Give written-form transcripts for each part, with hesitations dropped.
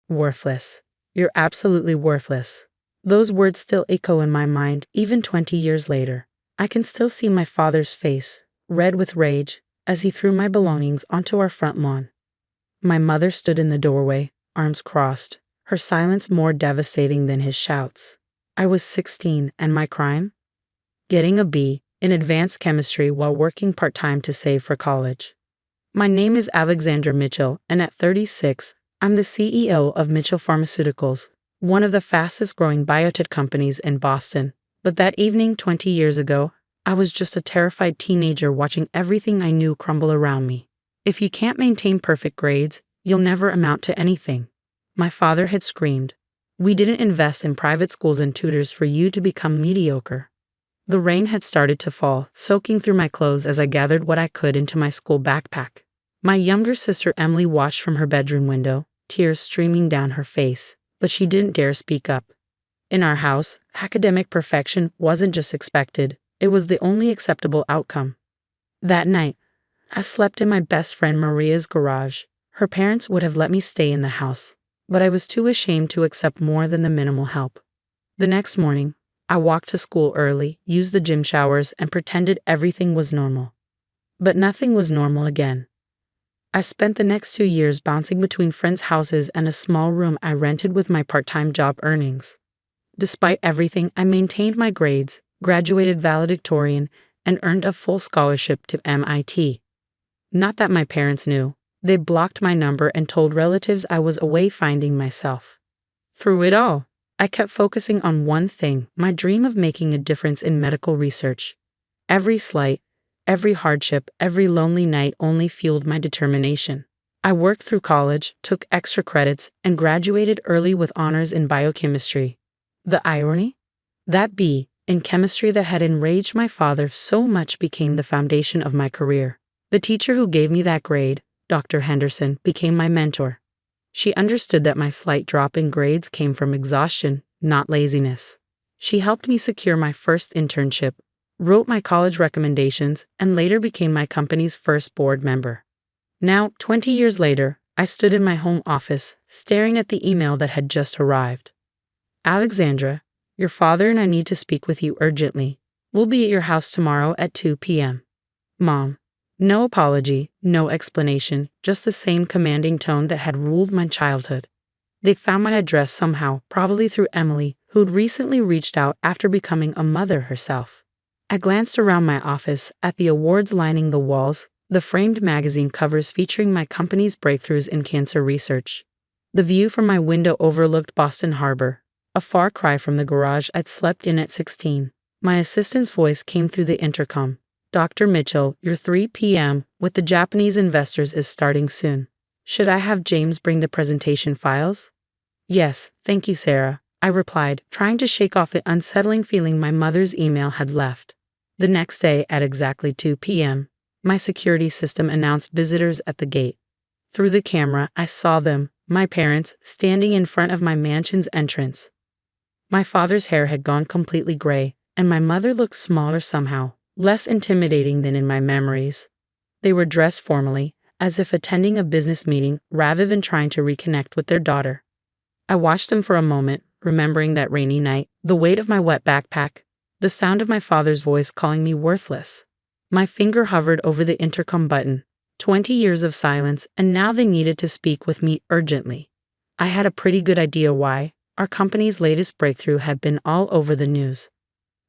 Worthless. You're absolutely worthless. Those words still echo in my mind, even 20 years later. I can still see my father's face, red with rage, as he threw my belongings onto our front lawn. My mother stood in the doorway, arms crossed, her silence more devastating than his shouts. I was 16, and my crime? Getting a B in advanced chemistry while working part-time to save for college. My name is Alexandra Mitchell, and at 36, I'm the CEO of Mitchell Pharmaceuticals, one of the fastest-growing biotech companies in Boston. But that evening 20 years ago, I was just a terrified teenager watching everything I knew crumble around me. If you can't maintain perfect grades, you'll never amount to anything. My father had screamed. We didn't invest in private schools and tutors for you to become mediocre. The rain had started to fall, soaking through my clothes as I gathered what I could into my school backpack. My younger sister Emily watched from her bedroom window, tears streaming down her face, but she didn't dare speak up. In our house, academic perfection wasn't just expected, it was the only acceptable outcome. That night, I slept in my best friend Maria's garage. Her parents would have let me stay in the house, but I was too ashamed to accept more than the minimal help. The next morning, I walked to school early, used the gym showers, and pretended everything was normal. But nothing was normal again. I spent the next 2 years bouncing between friends' houses and a small room I rented with my part-time job earnings. Despite everything, I maintained my grades, graduated valedictorian, and earned a full scholarship to MIT. Not that my parents knew. They blocked my number and told relatives I was away finding myself. Through it all, I kept focusing on one thing, my dream of making a difference in medical research. Every slight, every hardship, every lonely night only fueled my determination. I worked through college, took extra credits, and graduated early with honors in biochemistry. The irony? That B in chemistry that had enraged my father so much became the foundation of my career. The teacher who gave me that grade, Dr. Henderson, became my mentor. She understood that my slight drop in grades came from exhaustion, not laziness. She helped me secure my first internship, wrote my college recommendations, and later became my company's first board member. Now, 20 years later, I stood in my home office, staring at the email that had just arrived. Alexandra, your father and I need to speak with you urgently. We'll be at your house tomorrow at 2 p.m. Mom. No apology, no explanation, just the same commanding tone that had ruled my childhood. They found my address somehow, probably through Emily, who'd recently reached out after becoming a mother herself. I glanced around my office at the awards lining the walls, the framed magazine covers featuring my company's breakthroughs in cancer research. The view from my window overlooked Boston Harbor, a far cry from the garage I'd slept in at 16. My assistant's voice came through the intercom. Dr. Mitchell, your 3 p.m. with the Japanese investors is starting soon. Should I have James bring the presentation files? Yes, thank you, Sarah, I replied, trying to shake off the unsettling feeling my mother's email had left. The next day, at exactly 2 p.m., my security system announced visitors at the gate. Through the camera, I saw them, my parents, standing in front of my mansion's entrance. My father's hair had gone completely gray, and my mother looked smaller somehow, less intimidating than in my memories. They were dressed formally, as if attending a business meeting rather than trying to reconnect with their daughter. I watched them for a moment, remembering that rainy night, the weight of my wet backpack, the sound of my father's voice calling me worthless. My finger hovered over the intercom button. 20 years of silence, and now they needed to speak with me urgently. I had a pretty good idea why. Our company's latest breakthrough had been all over the news.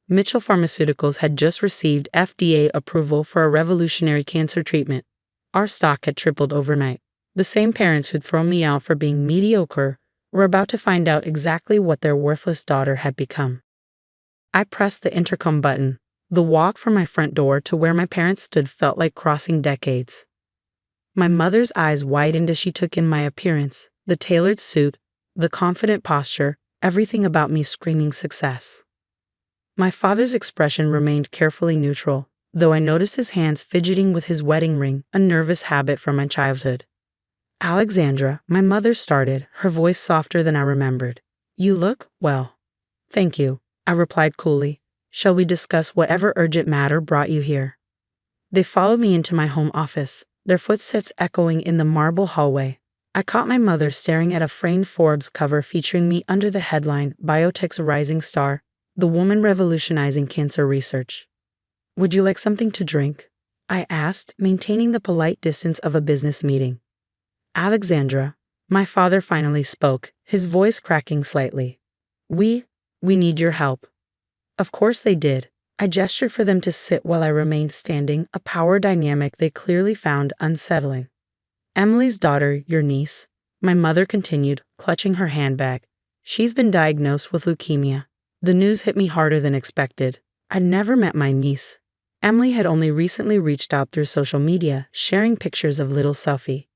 Mitchell Pharmaceuticals had just received FDA approval for a revolutionary cancer treatment. Our stock had tripled overnight. The same parents who'd thrown me out for being mediocre were about to find out exactly what their worthless daughter had become. I pressed the intercom button. The walk from my front door to where my parents stood felt like crossing decades. My mother's eyes widened as she took in my appearance, the tailored suit, the confident posture, everything about me screaming success. My father's expression remained carefully neutral, though I noticed his hands fidgeting with his wedding ring, a nervous habit from my childhood. Alexandra, my mother started, her voice softer than I remembered. You look well. Thank you, I replied coolly. Shall we discuss whatever urgent matter brought you here? They followed me into my home office, their footsteps echoing in the marble hallway. I caught my mother staring at a framed Forbes cover featuring me under the headline, Biotech's Rising Star, the woman revolutionizing cancer research. Would you like something to drink? I asked, maintaining the polite distance of a business meeting. Alexandra, my father finally spoke, his voice cracking slightly. We need your help. Of course they did. I gestured for them to sit while I remained standing, a power dynamic they clearly found unsettling. Emily's daughter, your niece, my mother continued, clutching her handbag. She's been diagnosed with leukemia. The news hit me harder than expected. I'd never met my niece. Emily had only recently reached out through social media, sharing pictures of little Sophie.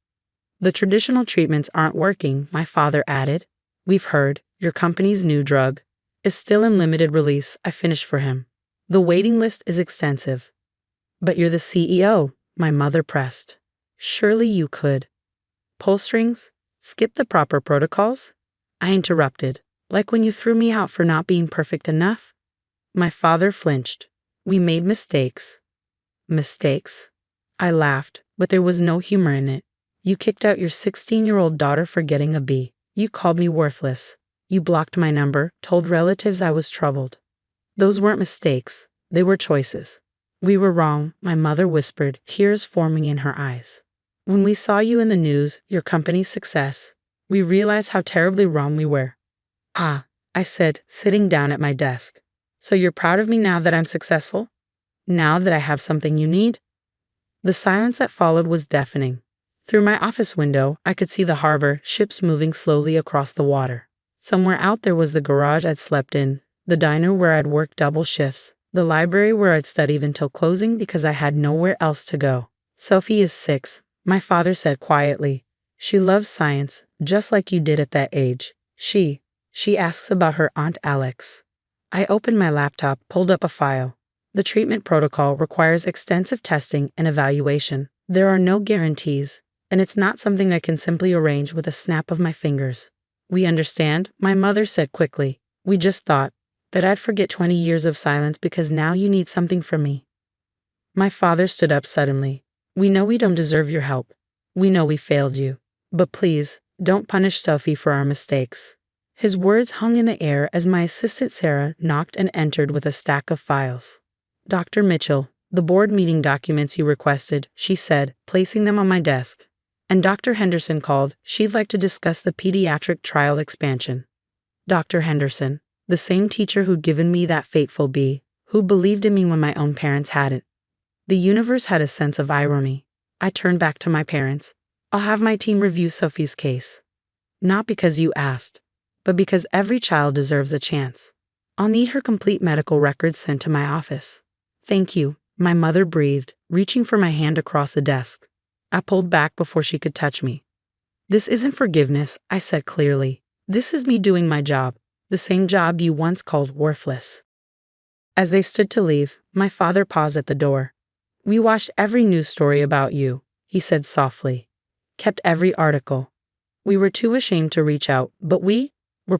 The traditional treatments aren't working, my father added. We've heard, your company's new drug is still in limited release, I finished for him. The waiting list is extensive. But you're the CEO, my mother pressed. Surely you could. Pull strings? Skip the proper protocols? I interrupted. Like when you threw me out for not being perfect enough? My father flinched. We made mistakes. Mistakes? I laughed, but there was no humor in it. You kicked out your 16-year-old daughter for getting a B. You called me worthless. You blocked my number, told relatives I was troubled. Those weren't mistakes. They were choices. We were wrong, my mother whispered, tears forming in her eyes. When we saw you in the news, your company's success, we realized how terribly wrong we were. Ah, I said, sitting down at my desk. So you're proud of me now that I'm successful? Now that I have something you need? The silence that followed was deafening. Through my office window, I could see the harbor, ships moving slowly across the water. Somewhere out there was the garage I'd slept in, the diner where I'd worked double shifts, the library where I'd studied until closing because I had nowhere else to go. Sophie is 6, my father said quietly. She loves science, just like you did at that age. She asks about her Aunt Alex. I opened my laptop, pulled up a file. The treatment protocol requires extensive testing and evaluation. There are no guarantees, and it's not something I can simply arrange with a snap of my fingers. We understand, my mother said quickly. We just thought that I'd forget 20 years of silence because now you need something from me. My father stood up suddenly. We know we don't deserve your help. We know we failed you. But please, don't punish Sophie for our mistakes. His words hung in the air as my assistant Sarah knocked and entered with a stack of files. Dr. Mitchell, the board meeting documents you requested, she said, placing them on my desk. And Dr. Henderson called. She'd like to discuss the pediatric trial expansion. Dr. Henderson, the same teacher who'd given me that fateful B, who believed in me when my own parents hadn't. The universe had a sense of irony. I turned back to my parents. I'll have my team review Sophie's case. Not because you asked, but because every child deserves a chance. I'll need her complete medical records sent to my office. Thank you, my mother breathed, reaching for my hand across the desk. I pulled back before she could touch me. This isn't forgiveness, I said clearly. This is me doing my job, the same job you once called worthless. As they stood to leave, my father paused at the door. We watched every news story about you, he said softly. Kept every article. We were too ashamed to reach out, but we're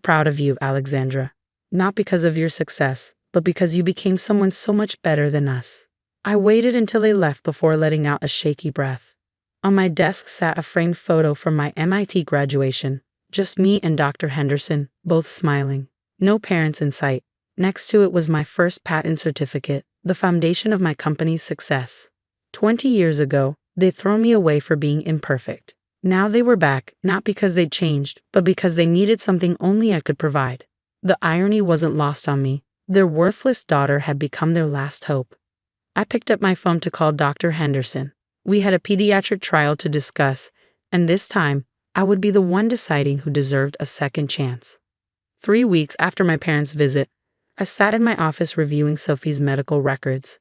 proud of you, Alexandra. Not because of your success, but because you became someone so much better than us. I waited until they left before letting out a shaky breath. On my desk sat a framed photo from my MIT graduation. Just me and Dr. Henderson, both smiling. No parents in sight. Next to it was my first patent certificate, the foundation of my company's success. 20 years ago, they'd thrown me away for being imperfect. Now they were back, not because they'd changed, but because they needed something only I could provide. The irony wasn't lost on me. Their worthless daughter had become their last hope. I picked up my phone to call Dr. Henderson. We had a pediatric trial to discuss, and this time, I would be the one deciding who deserved a second chance. 3 weeks after my parents' visit, I sat in my office reviewing Sophie's medical records.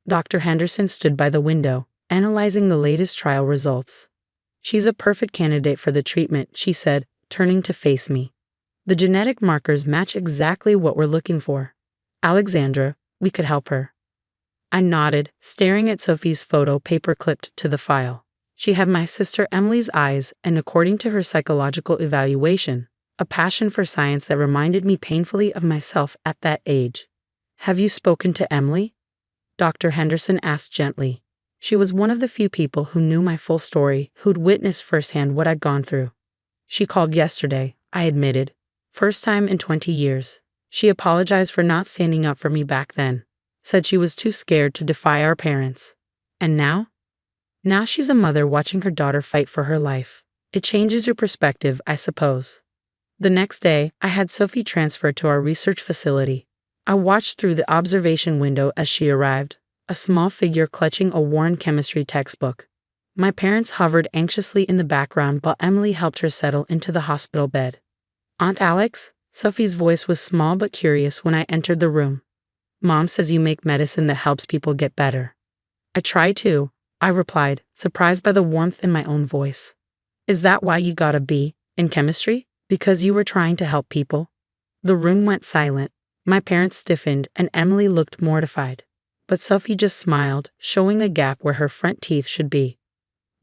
Dr. Henderson stood by the window, analyzing the latest trial results. She's a perfect candidate for the treatment, she said, turning to face me. The genetic markers match exactly what we're looking for. Alexandra, we could help her. I nodded, staring at Sophie's photo paper-clipped to the file. She had my sister Emily's eyes and, according to her psychological evaluation, a passion for science that reminded me painfully of myself at that age. Have you spoken to Emily? Dr. Henderson asked gently. She was one of the few people who knew my full story, who'd witnessed firsthand what I'd gone through. She called yesterday, I admitted. First time in 20 years. She apologized for not standing up for me back then. Said she was too scared to defy our parents. And now? Now she's a mother watching her daughter fight for her life. It changes your perspective, I suppose. The next day, I had Sophie transferred to our research facility. I watched through the observation window as she arrived, a small figure clutching a worn chemistry textbook. My parents hovered anxiously in the background while Emily helped her settle into the hospital bed. Aunt Alex? Sophie's voice was small but curious when I entered the room. Mom says you make medicine that helps people get better. I try to, I replied, surprised by the warmth in my own voice. Is that why you got a B in chemistry? Because you were trying to help people? The room went silent. My parents stiffened and Emily looked mortified. But Sophie just smiled, showing a gap where her front teeth should be.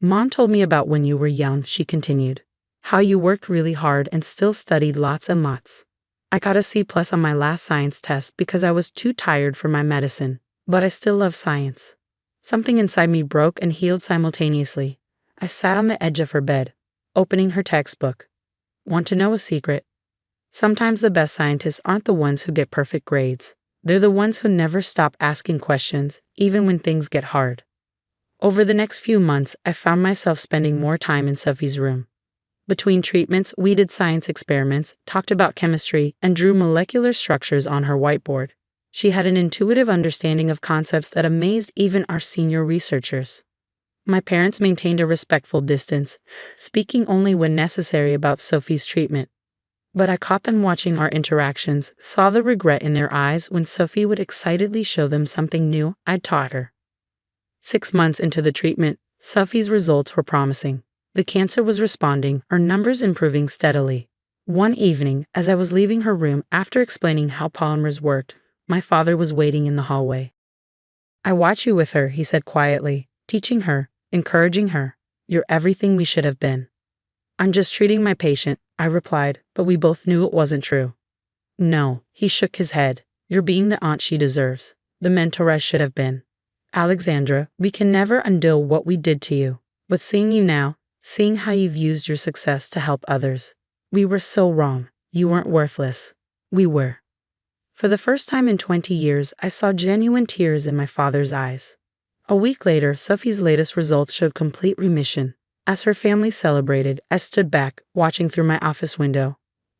Mom told me about when you were young, she continued. How you worked really hard and still studied lots and lots. I got a C+ on my last science test because I was too tired for my medicine, but I still love science. Something inside me broke and healed simultaneously. I sat on the edge of her bed, opening her textbook. Want to know a secret? Sometimes the best scientists aren't the ones who get perfect grades. They're the ones who never stop asking questions, even when things get hard. Over the next few months, I found myself spending more time in Sophie's room. Between treatments, we did science experiments, talked about chemistry, and drew molecular structures on her whiteboard. She had an intuitive understanding of concepts that amazed even our senior researchers. My parents maintained a respectful distance, speaking only when necessary about Sophie's treatment. But I caught them watching our interactions, saw the regret in their eyes when Sophie would excitedly show them something new I'd taught her. 6 months into the treatment, Sophie's results were promising. The cancer was responding, her numbers improving steadily. One evening, as I was leaving her room after explaining how polymers worked, my father was waiting in the hallway. I watch you with her, he said quietly, teaching her, encouraging her. You're everything we should have been. I'm just treating my patient, I replied, but we both knew it wasn't true. No, he shook his head. You're being the aunt she deserves, the mentor I should have been. Alexandra, we can never undo what we did to you, but seeing you now, seeing how you've used your success to help others. We were so wrong. You weren't worthless. We were. For the first time in 20 years, I saw genuine tears in my father's eyes. A week later, Sophie's latest results showed complete remission. As her family celebrated, I stood back, watching through my office window.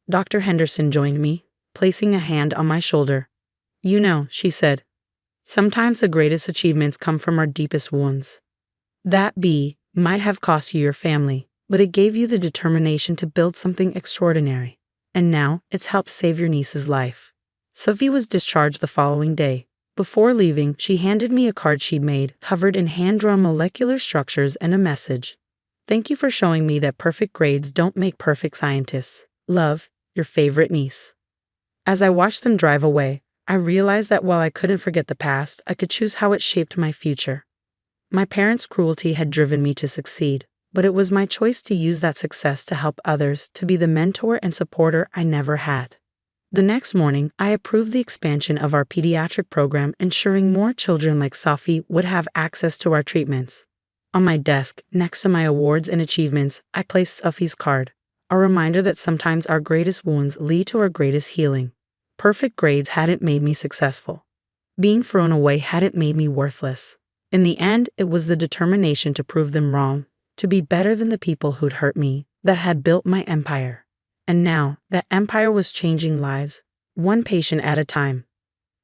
Dr. Henderson joined me, placing a hand on my shoulder. You know, she said, sometimes the greatest achievements come from our deepest wounds. That B might have cost you your family, but it gave you the determination to build something extraordinary. And now, it's helped save your niece's life. Sophie was discharged the following day. Before leaving, she handed me a card she'd made, covered in hand-drawn molecular structures and a message. Thank you for showing me that perfect grades don't make perfect scientists. Love, your favorite niece. As I watched them drive away, I realized that while I couldn't forget the past, I could choose how it shaped my future. My parents' cruelty had driven me to succeed, but it was my choice to use that success to help others, to be the mentor and supporter I never had. The next morning, I approved the expansion of our pediatric program, ensuring more children like Sophie would have access to our treatments. On my desk, next to my awards and achievements, I placed Sophie's card, a reminder that sometimes our greatest wounds lead to our greatest healing. Perfect grades hadn't made me successful. Being thrown away hadn't made me worthless. In the end, it was the determination to prove them wrong, to be better than the people who'd hurt me, that had built my empire. And now, that empire was changing lives, one patient at a time.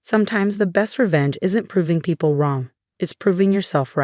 Sometimes the best revenge isn't proving people wrong, it's proving yourself right.